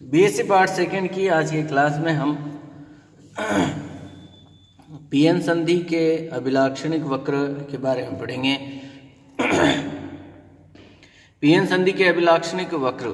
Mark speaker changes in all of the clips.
Speaker 1: BSc part second की आज की क्लास में हम पीएन संधि के अभिलाक्षणिक वक्र के बारे में पढ़ेंगे। पीएन संधि के अभिलाक्षणिक वक्र,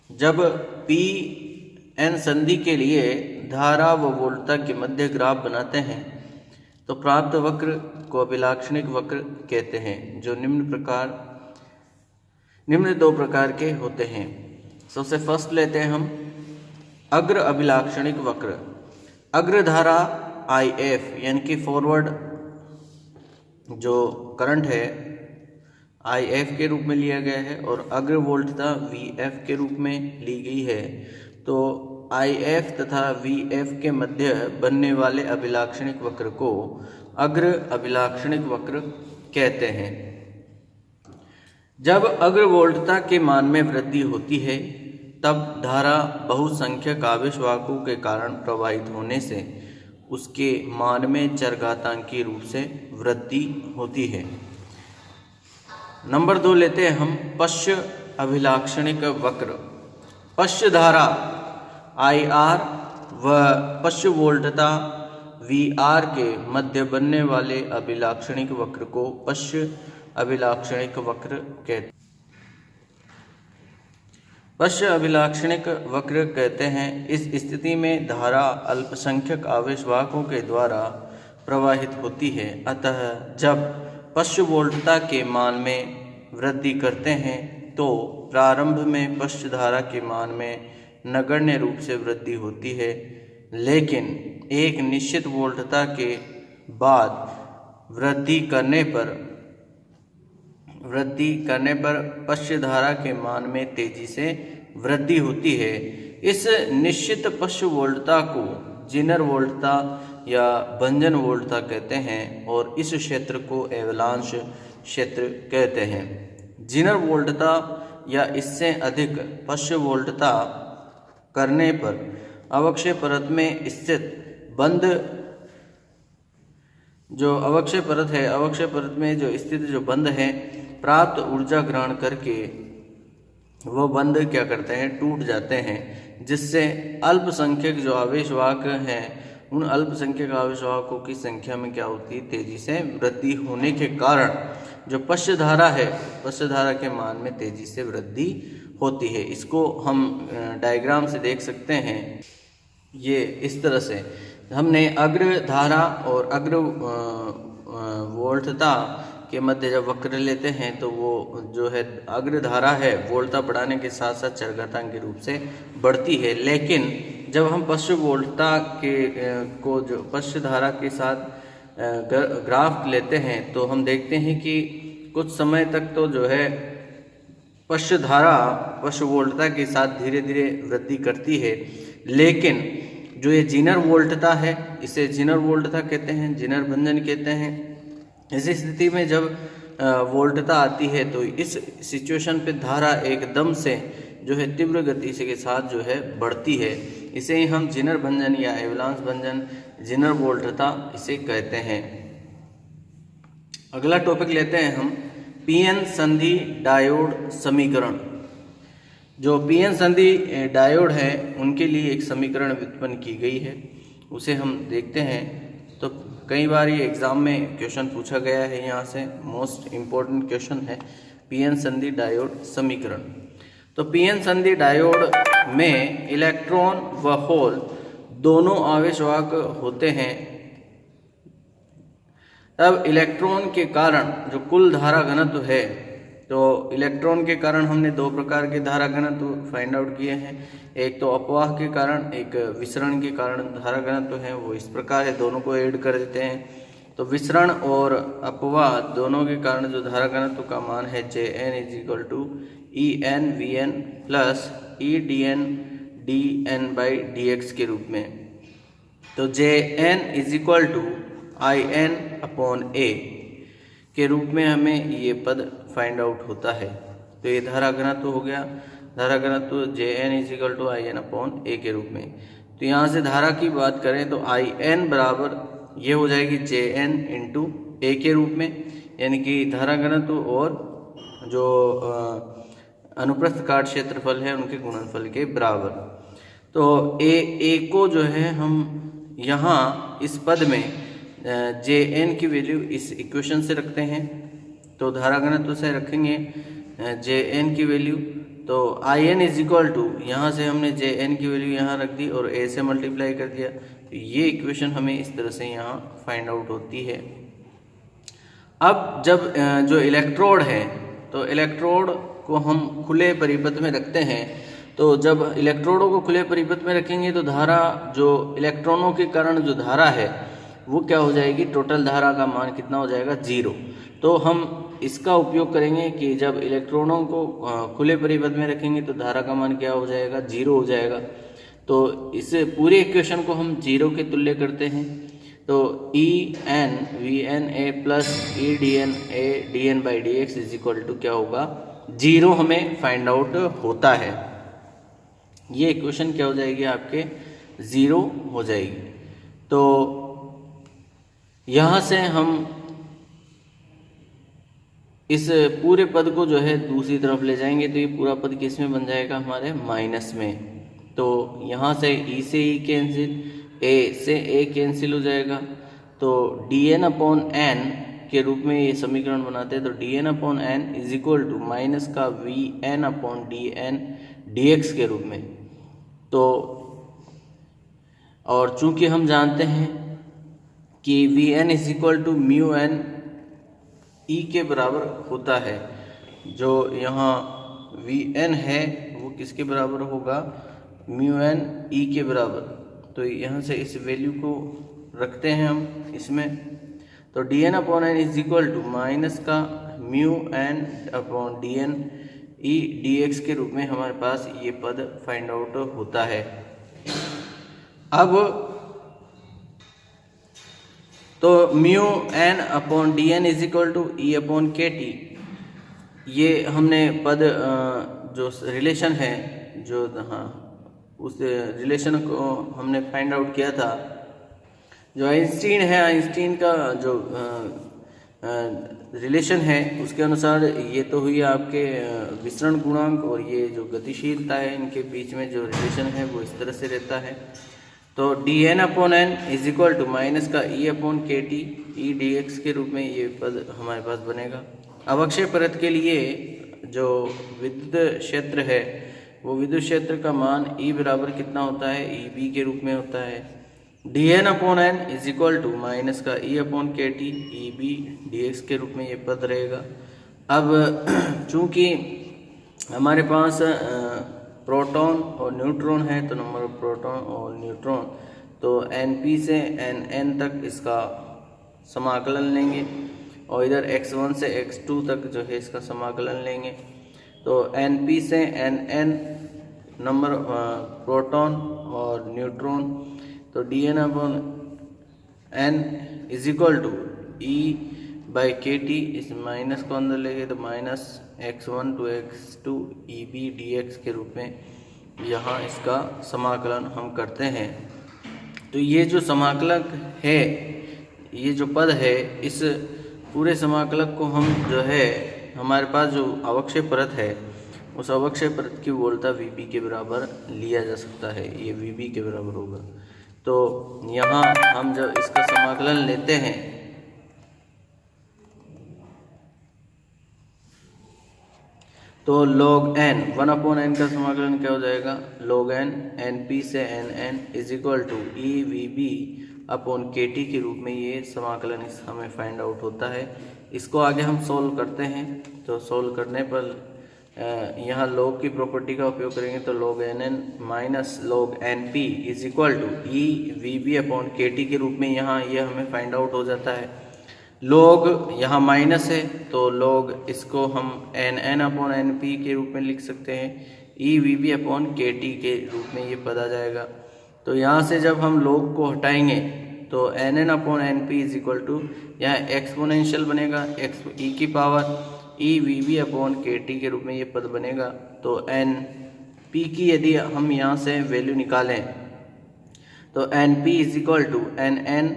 Speaker 1: जब पीएन संधि के लिए धारा व वोल्टता के मध्य ग्राफ बनाते हैं तो प्राप्त वक्र को अभिलाक्षणिक वक्र कहते हैं, जो निम्न दो प्रकार के होते हैं। सबसे फर्स्ट लेते हैं हम अग्र अभिलाक्षणिक वक्र। अग्र धारा IF यानी कि फॉरवर्ड जो करंट है IF के रूप में लिया गया है और अग्र वोल्टता VF के रूप में ली गई है। तो IF तथा VF के मध्य बनने वाले अभिलाक्षणिक वक्र को अग्र अभिलाक्षणिक वक्र कहते हैं। जब अग्र वोल्टता के मान में वृद्धि होती है तब धारा बहुसंख्यक आवेशवाहकों के कारण प्रवाहित होने से उसके मान में चरघातांकी रूप से वृद्धि होती है। नंबर 2 लेते हैं हम पश्च अभिलाक्षणिक वक्र। पश्च धारा IR व पश्च वोल्टता VR के मध्य बनने वाले अभिलाक्षणिक वक्र को पश्च अभिलाक्षणिक वक्र कहते हैं। पश्च अभिलाक्षणिक वक्र कहते हैं इस स्थिति में धारा अल्पसंख्यक आवेशवाहकों के द्वारा प्रवाहित होती है। अतः जब पश्च वोल्टता के मान में वृद्धि करते हैं तो प्रारंभ में पश्च धारा के मान में नगण्य रूप से वृद्धि होती है, लेकिन एक निश्चित वोल्टता के बाद वृद्धि करने पर पश्च धारा के मान में तेजी से वृद्धि होती है। इस निश्चित पश्च वोल्टता को जीनर वोल्टता या भंजन वोल्टता कहते हैं और इस क्षेत्र को एवलांच क्षेत्र कहते हैं। जीनर वोल्टता या इससे अधिक पश्च वोल्टता करने पर अवक्षय परत में स्थित बंद जो अवक्षय परत है, अवक्षय परत में जो स्थित जो बंद है, प्राप्त ऊर्जा ग्रहण करके वो बंद क्या करते हैं, टूट जाते हैं, जिससे अल्पसंख्यक जो आवेशवाहक हैं उन अल्पसंख्यक आवेशवाहकों की संख्या में क्या होती है, तेजी से वृद्धि होने के कारण जो पश्च धारा है, पश्च धारा के मान में तेजी से वृद्धि होती है। इसको हम डायग्राम से देख सकते हैं। ये इस तरह से हमने अग्र धारा और अग्र वोल्टता के मध्य जब वक्र लेते हैं तो वो जो है अग्र धारा है वोल्टता बढ़ाने के साथ साथ चरघातांकी रूप से बढ़ती है, लेकिन जब हम पश्च वोल्टता को जो पश्च धारा के साथ ग्राफ लेते हैं तो हम देखते हैं कि कुछ समय तक तो जो है पश्च धारा पश्च वोल्टता के साथ धीरे धीरे वृद्धि करती है, लेकिन जो ये जीनर वोल्टता है इसे जीनर वोल्टता कहते हैं, जीनर भंजन कहते हैं। ऐसी स्थिति में जब वोल्टता आती है तो इस सिचुएशन पे धारा एकदम से जो है तीव्र गति से के साथ जो है बढ़ती है। इसे ही हम जीनर भंजन या एवलांच भंजन, जीनर वोल्टता इसे कहते हैं। अगला टॉपिक लेते हैं हम पीएन संधि डायोड समीकरण। जो पीएन संधि डायोड है उनके लिए एक समीकरण व्युत्पन्न की गई है, उसे हम देखते हैं। तो कई बार ये एग्ज़ाम में क्वेश्चन पूछा गया है, यहाँ से मोस्ट इम्पोर्टेंट क्वेश्चन है पीएन संधि डायोड समीकरण। तो पीएन संधि डायोड में इलेक्ट्रॉन व होल दोनों आवेशवाहक होते हैं। तब इलेक्ट्रॉन के कारण जो कुल धारा घनत्व है, तो इलेक्ट्रॉन के कारण हमने दो प्रकार के धारा घनत्व फाइंड आउट किए हैं। एक तो अपवाह के कारण, एक विसरण के कारण धारा घनत्व है, वो इस प्रकार है, दोनों को ऐड कर देते हैं। तो विसरण और अपवाह दोनों के कारण जो धारा घनत्व का मान है Jn = EnVn plus EdN dN/dx के रूप में। तो Jn = IN/A के रूप में हमें ये पद फाइंड आउट होता है। तो ये धारा घनत्व हो गया, धारा घनत्व Jn = IN/A के रूप में। तो यहाँ से धारा की बात करें तो IN बराबर ये हो जाएगी Jn × A के रूप में, यानी कि धारा घनत्व और जो अनुप्रस्थ काट क्षेत्रफल है उनके गुणनफल के बराबर। तो ए को जो है हम यहाँ इस पद में जे एन की वैल्यू इस इक्वेशन से रखते हैं, तो धारा घनत्व से रखेंगे जे एन की वैल्यू, तो I N is equal to, यहाँ से हमने जे एन की वैल्यू यहाँ रख दी और ए से मल्टीप्लाई कर दिया, तो ये इक्वेशन हमें इस तरह से यहाँ फाइंड आउट होती है। अब जब जो इलेक्ट्रोड है, तो इलेक्ट्रोड को हम खुले परिपथ में रखते हैं, तो जब इलेक्ट्रोडों को खुले परिपथ में रखेंगे तो धारा, जो इलेक्ट्रॉनों के कारण जो धारा है वो क्या हो जाएगी, टोटल धारा का मान कितना हो जाएगा, 0। तो हम इसका उपयोग करेंगे कि जब इलेक्ट्रॉनों को खुले परिपथ में रखेंगे तो धारा का मान क्या हो जाएगा, 0 हो जाएगा। तो इस पूरे इक्वेशन को हम 0 के तुल्य करते हैं, तो E N V N A plus E D N A D N by D X is equal to क्या होगा, 0 हमें फाइंड आउट होता है। ये इक्वेशन क्या हो जाएगी, आपके 0 हो जाएगी। तो यहाँ से हम इस पूरे पद को जो है दूसरी तरफ ले जाएंगे, तो ये पूरा पद किस में बन जाएगा, हमारे माइनस में। तो यहाँ से ई से ई कैंसिल, ए से ए कैंसिल हो जाएगा, तो डी एन अपॉन एन के रूप में ये समीकरण बनाते हैं। तो D N upon N is equal to minus का V N upon D N D X के रूप में। तो और चूंकि हम जानते हैं कि V N is equal to mu N E के बराबर होता है, जो यहाँ वी एन है वो किसके बराबर होगा, म्यू एन ई के बराबर। तो यहाँ से इस वैल्यू को रखते हैं हम इसमें, तो D N upon N is equal to minus का mu N upon D N E D X के रूप में हमारे पास ये पद फाइंड आउट होता है। अब तो mu N upon D N is equal to E upon K T, ये हमने पद जो रिलेशन है, जो हाँ उस रिलेशन को हमने फाइंड आउट किया था, जो आइंस्टीन है, आइंस्टीन का जो रिलेशन है उसके अनुसार ये तो हुई आपके विसरण गुणांक और ये जो गतिशीलता है, इनके बीच में जो रिलेशन है वो इस तरह से रहता है। तो D N upon N is equal to minus का E upon K T E D X के रूप में ये पद हमारे पास बनेगा। अवक्षय परत के लिए जो विद्युत क्षेत्र है, वो विद्युत क्षेत्र का मान ई बराबर कितना होता है, ई बी के रूप में होता है। D N upon N is equal to minus का E upon K T E B D X के रूप में ये पद रहेगा। अब चूंकि हमारे पास प्रोटॉन और न्यूट्रॉन है, तो नंबर ऑफ प्रोटॉन और न्यूट्रॉन, तो एन से एन तक इसका समाकलन लेंगे और इधर x1 से x2 तक जो है इसका समाकलन लेंगे। तो एन से एन नंबर प्रोटॉन और न्यूट्रॉन, तो D N upon N is equal to E by K T, इस माइनस को अंदर लेंगे तो minus x1 to x2 E B D X के रूप में यहाँ इसका समाकलन हम करते हैं। तो ये जो समाकलक है, ये जो पद है, इस पूरे समाकलक को हम जो है हमारे पास जो अवक्षय परत है, उस अवक्षय परत की वोल्टा वी बी के बराबर लिया जा सकता है, ये वी बी के बराबर होगा। तो यहाँ हम जब इसका समाकलन लेते हैं तो log n 1 अपॉन एन का समाकलन क्या हो जाएगा, log n एन पी से N N is equal to E V B upon K T के रूप में ये समाकलन इस हमें फाइंड आउट होता है। इसको आगे हम सोल्व करते हैं, तो सोल्व करने पर यहाँ log की प्रॉपर्टी का उपयोग करेंगे, तो log N N minus log N P is equal to E V B upon K T के रूप में यहाँ ये हमें फाइंड आउट हो जाता है। log यहाँ माइनस है, तो log इसको हम N N upon N P के रूप में लिख सकते हैं, E V B upon K T के रूप में ये पद आ जाएगा। तो यहाँ से जब हम log को हटाएंगे तो N N upon N P is equal to यहाँ एक्सपोनेंशियल बनेगा, एक्स ई की power E V B upon K T के रूप में ये पद बनेगा। तो एन पी की यदि हम यहाँ से वैल्यू निकालें तो N P is equal to N N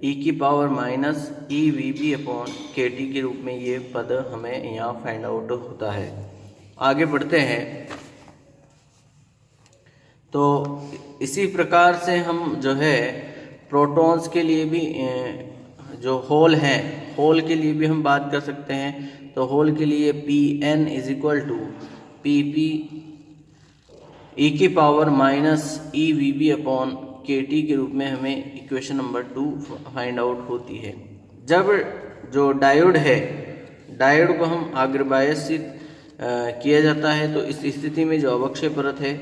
Speaker 1: ई की power minus E V B upon K T के रूप में ये पद हमें यहाँ फाइंड आउट होता है। आगे बढ़ते हैं तो इसी प्रकार से हम जो है प्रोटॉन्स के लिए भी जो होल हैं, होल के लिए भी हम बात कर सकते हैं। तो होल के लिए Pn is equal to PP e की power minus EVB upon KT के रूप में हमें इक्वेशन नंबर 2 फाइंड आउट होती है। जब जो डायोड है, डायोड को हम आग्रबायसित किया जाता है तो इस स्थिति में जो अवक्षय परत है,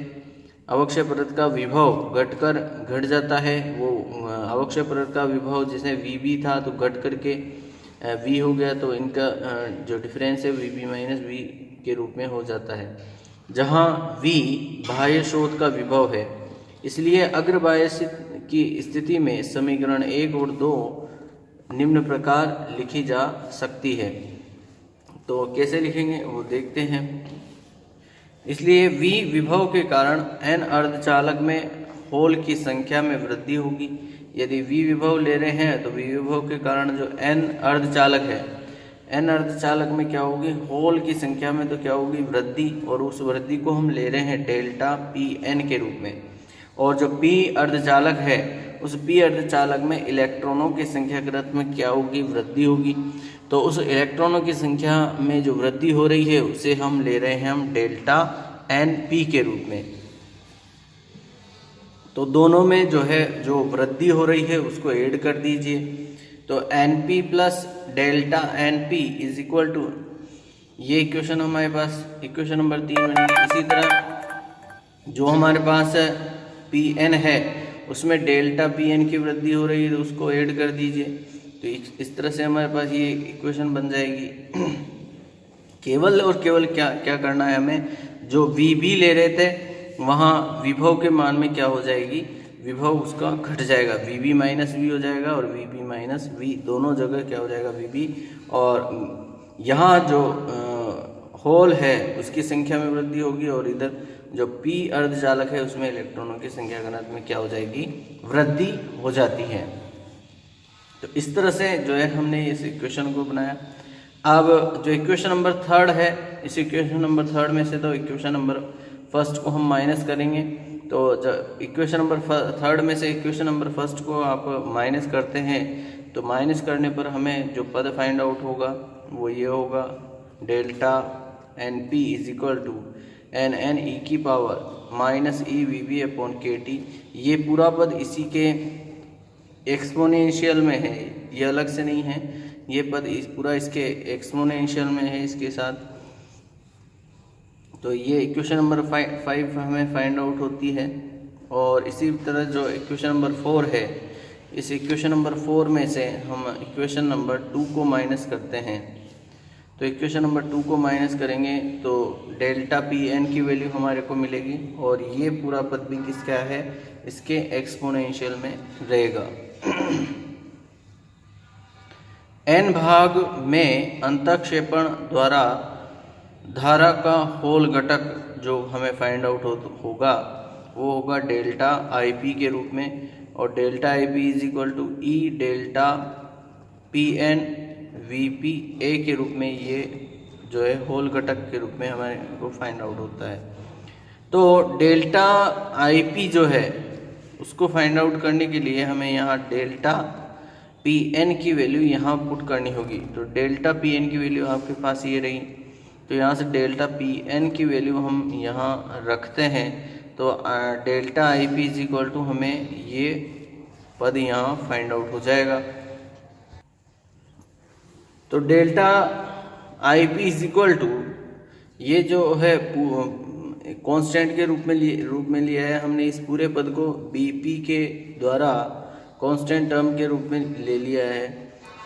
Speaker 1: अवक्षय परत का विभव घटकर घट जाता है। वो अवक्षय परत का विभव जैसे VB था तो घट करके V हो गया, तो इनका जो डिफरेंस है VB माइनस V के रूप में हो जाता है, जहाँ V बाह्य स्रोत का विभव है। इसलिए अग्रबायसित की स्थिति में समीकरण 1 और 2 निम्न प्रकार लिखी जा सकती है। तो कैसे लिखेंगे वो देखते हैं। इसलिए V विभव के कारण N अर्धचालक में होल की संख्या में वृद्धि होगी। यदि V विभव ले रहे हैं तो V विभव के कारण जो N अर्धचालक है, N अर्धचालक में क्या होगी, होल की संख्या में तो क्या होगी, वृद्धि, और उस वृद्धि को हम ले रहे हैं डेल्टा Pn के रूप में। और जो P अर्धचालक है उस P अर्धचालक में इलेक्ट्रॉनों की संख्या के रत में क्या होगी, वृद्धि होगी। तो उस इलेक्ट्रॉनों की संख्या में जो वृद्धि हो रही है उसे हम ले रहे हैं हम डेल्टा Np के रूप में। तो दोनों में जो है जो वृद्धि हो रही है उसको ऐड कर दीजिए। तो Np plus delta Np is equal to, ये इक्वेशन हमारे पास इक्वेशन नंबर 3 बनेगी। इसी तरह जो हमारे पास Pn है उसमें डेल्टा Pn की वृद्धि हो रही है तो उसको ऐड कर दीजिए। तो इस तरह से हमारे पास ये इक्वेशन बन जाएगी। केवल और केवल क्या करना है हमें, जो VB ले रहे थे वहाँ विभव के मान में क्या हो जाएगी, विभव उसका घट जाएगा, VB माइनस V हो जाएगा और VB माइनस V दोनों जगह क्या हो जाएगा, VB। और यहाँ जो होल है उसकी संख्या में वृद्धि होगी और इधर जो P अर्धचालक है उसमें इलेक्ट्रॉनों की संख्या घनत्व में क्या हो जाएगी, वृद्धि हो जाती है। तो इस तरह से जो है हमने इस इक्वेशन को बनाया। अब जो इक्वेशन नंबर 3 है, इस इक्वेशन नंबर 3 में से तो इक्वेशन नंबर 1 को हम माइनस करेंगे। तो जब इक्वेशन नंबर 3 में से इक्वेशन नंबर 1 को आप माइनस करते हैं तो माइनस करने पर हमें जो पद फाइंड आउट होगा वो ये होगा, delta Np is equal to Nn e की power minus EVB upon KT। ये पूरा पद इसी के एक्सपोनेंशियल में है, ये अलग से नहीं है, ये पद पूरा इसके एक्सपोनेंशियल में है इसके साथ। तो ये इक्वेशन नंबर 5 हमें फाइंड आउट होती है। और इसी तरह जो इक्वेशन नंबर 4 है, इस इक्वेशन नंबर 4 में से हम इक्वेशन नंबर 2 को माइनस करते हैं। तो इक्वेशन नंबर 2 को माइनस करेंगे तो डेल्टा Pn की वैल्यू हमारे को मिलेगी और ये पूरा पद भी किसका है, इसके एक्सपोनेंशियल में रहेगा। N भाग में अंतःक्षेपण द्वारा धारा का होल घटक जो हमें फाइंड आउट होगा वो होगा डेल्टा Ip के रूप में। और delta Ip is equal to E delta Pn Vp A के रूप में ये जो है होल घटक के रूप में हमारे को फाइंड आउट होता है। तो डेल्टा Ip जो है उसको फाइंड आउट करने के लिए हमें यहाँ डेल्टा Pn की वैल्यू यहाँ पुट करनी होगी। तो डेल्टा Pn की वैल्यू आपके पास ये रही, तो यहाँ से डेल्टा Pn की वैल्यू हम यहाँ रखते हैं। तो delta Ip is equal to हमें ये पद यहाँ फाइंड आउट हो जाएगा। तो delta Ip is equal to ये जो है कांस्टेंट के रूप में लिया है हमने, इस पूरे पद को Bp के द्वारा कांस्टेंट टर्म के रूप में ले लिया है।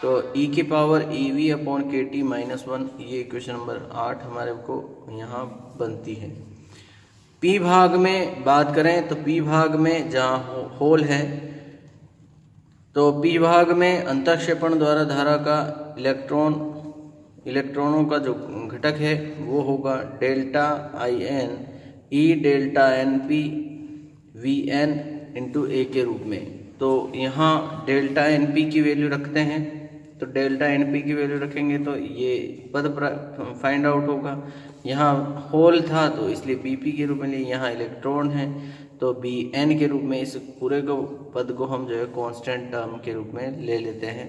Speaker 1: तो e की power EV upon KT minus 1, ये इक्वेशन नंबर 8 हमारे को यहाँ बनती है। P भाग में बात करें तो P भाग में जहाँ होल है तो P भाग में अंतःक्षेपण द्वारा धारा का इलेक्ट्रॉनों का जो घटक है वो होगा delta In E delta Np Vn into A के रूप में। तो यहाँ डेल्टा Np की वैल्यू रखते हैं तो डेल्टा एन पी की वैल्यू रखेंगे तो ये पद फाइंड आउट होगा। यहाँ होल था तो इसलिए बी पी के रूप में लिए, यहाँ इलेक्ट्रॉन है तो बी एन के रूप में इस पूरे को पद को हम जो है कांस्टेंट टर्म के रूप में ले लेते हैं।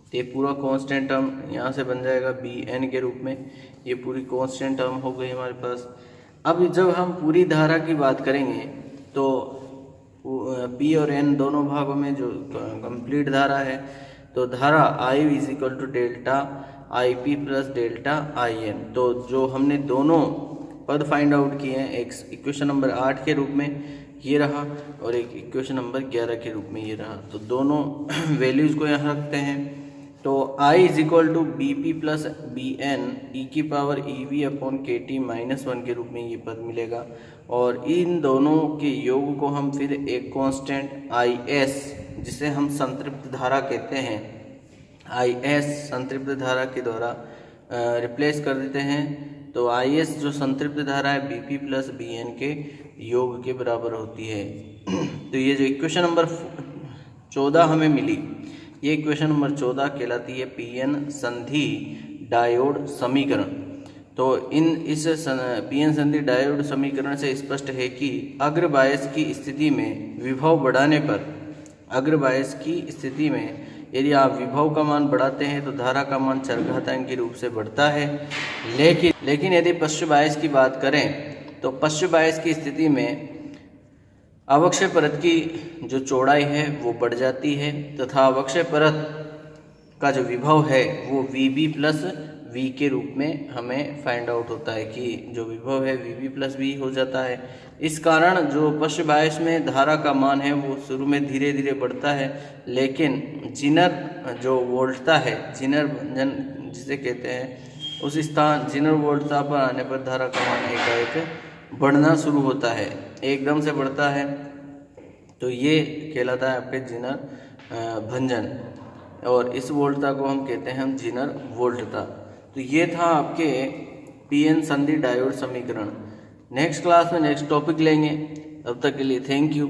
Speaker 1: तो ये पूरा कांस्टेंट टर्म यहाँ से बन जाएगा बी एन के रूप में, ये पूरी कांस्टेंट टर्म हो गई हमारे पास। अब जब हम पूरी धारा की बात करेंगे तो पी और एन दोनों भागों में जो कंप्लीट धारा है, तो धारा I is equal to delta I P plus delta I N. तो जो हमने दोनों पद फाइंड आउट किए हैं, एक इक्वेशन नंबर 8 के रूप में ये रहा और एक इक्वेशन नंबर 11 के रूप में ये रहा। तो दोनों वैल्यूज़ को यहाँ रखते हैं। तो I is equal to B P plus B N ई की power E V upon K T minus 1 के रूप में ये पद मिलेगा। और इन दोनों के योग को हम फिर एक कांस्टेंट आई एस, जिसे हम संतृप्त धारा कहते हैं, आई एस संतृप्त धारा के द्वारा रिप्लेस कर देते हैं। तो आई एस जो संतृप्त धारा है B P plus B N के योग के बराबर होती है। तो ये जो इक्वेशन नंबर 14 हमें मिली, ये इक्वेशन नंबर 14 कहलाती है पी एन संधि डायोड समीकरण। तो इस पी एन संधि डायोड समीकरण से स्पष्ट है कि अग्रबायस की स्थिति में विभव बढ़ाने पर, अग्रबायस की स्थिति में यदि आप विभव का मान बढ़ाते हैं तो धारा का मान चरघातांकी रूप से बढ़ता है। लेकिन यदि पश्च बायस की बात करें तो पश्च बायस की स्थिति में अवक्षय परत की जो चौड़ाई है वो बढ़ जाती है तथा अवक्षय परत का जो विभव है वो वी बी प्लस वी के रूप में हमें फाइंड आउट होता है कि जो विभव है वी बी प्लस वी हो जाता है। इस कारण जो पश्च बायस में धारा का मान है वो शुरू में धीरे धीरे बढ़ता है, लेकिन जिनर जो वोल्टता है, जिनर भंजन जिसे कहते हैं, उस स्थान जिनर वोल्टता पर आने पर धारा का मान एकाएक बढ़ना शुरू होता है, एकदम से बढ़ता है। तो ये कहलाता है आपके जिनर भंजन, और इस वोल्टता को हम कहते हैं जिनर वोल्टता। तो ये था आपके पी एन संधि डायोड समीकरण। नेक्स्ट क्लास में नेक्स्ट टॉपिक लेंगे, तब तक के लिए थैंक यू।